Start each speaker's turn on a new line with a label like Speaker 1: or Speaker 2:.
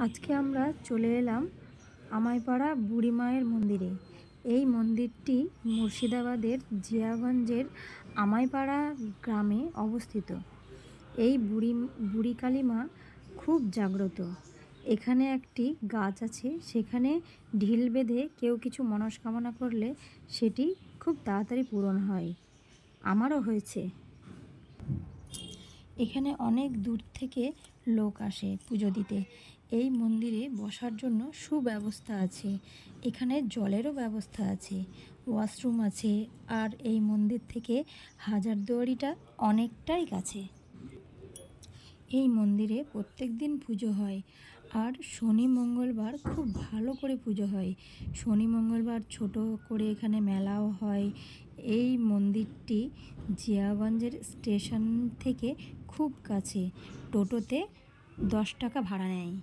Speaker 1: আজকে আমরা চলে এলাম আমাইপাড়া বুড়ি মায়ের মন্দিরে। এই মন্দিরটি মুর্শিদাবাদের জিয়াগঞ্জের আমাইপাড়া গ্রামে অবস্থিত। এই বুড়ি কালী মা খুব জাগ্রত। এখানে একটি গাছ আছে, সেখানে ঢিল বেঁধে কেউ কিছু মনস্কামনা করলে সেটি খুব তাড়াতাড়ি পূরণ হয়। আমারও হয়েছে। এখানে অনেক দূর থেকে লোক আসে পুজো দিতে। এই মন্দিরে বসার জন্য সুব্যবস্থা আছে। এখানে জলেরও ব্যবস্থা আছে, ওয়াশরুম আছে। আর এই মন্দির থেকে হাজারদুয়ারিটা অনেকটাই কাছে। এই মন্দিরে প্রত্যেক দিন পুজো হয়, আর শনি মঙ্গলবার খুব ভালো করে পুজো হয়। শনি মঙ্গলবার ছোট করে এখানে মেলাও হয়। এই মন্দিরটি জিয়াগঞ্জের স্টেশন থেকে খুব কাছে। টোটোতে 10 টাকা ভাড়া নেয়।